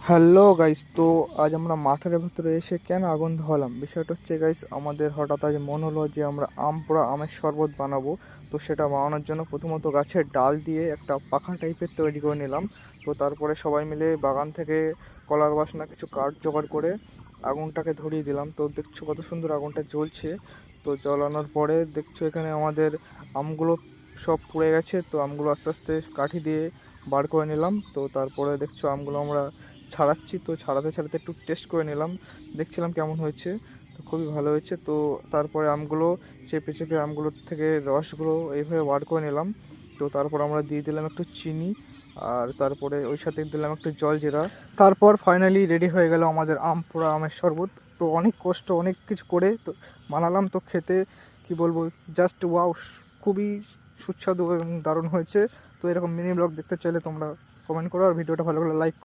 Hello guys, তো আজ আমরা মাঠের ভেতরে এসে কেন আগুন ধরালাম? বিষয়টা হচ্ছে গাইস, আমাদের হঠাৎ আজ মন হলো যে আমরা পোড়া আমের শরবত বানাবো। তো সেটা বানানোর জন্য প্রথমত গাছের ডাল দিয়ে একটা পাখা টাইপের তৈরি করে নিলাম। তো তারপরে সবাই মিলে বাগান থেকে কলার বাসনা কিছু কাঠ জোগাড় করে আগুনটাকে ধরিয়ে দিলাম। তো দেখছো কত সুন্দর আগুনটা জ্বলছে। তো জ্বলানোর পরে দেখছো এখানে আমাদের আমগুলো সব পুড়ে গেছে। তো আমগুলো আস্তে আস্তে কাঠি দিয়ে বার করে নিলাম। তো তারপরে দেখছো আমগুলো আমরা ছাড়াচ্ছি। তো ছাড়াতে ছাড়াতে একটু টেস্ট করে নিলাম, দেখছিলাম কেমন হয়েছে। তো খুবই ভালো হয়েছে। তো তারপরে আমগুলো চেপে চেপে আমগুলোর থেকে রসগুলো এইভাবে বার করে নিলাম। তো তারপর আমরা দিয়ে দিলাম একটু চিনি, আর তারপরে ওই সাথে দিলাম একটু জল জিরা। তারপর ফাইনালি রেডি হয়ে গেল আমাদের পোড়া আমের শরবত। তো অনেক কষ্ট, অনেক কিছু করে তো বানালাম। তো খেতে কি বলবো, জাস্ট ওয়াও, খুবই সুস্বাদু এবং দারুণ হয়েছে। তো এরকম মিনি ব্লগ দেখতে চাইলে তোমরা কমেন্ট করো, আর ভিডিওটা ভালো লাগলে লাইক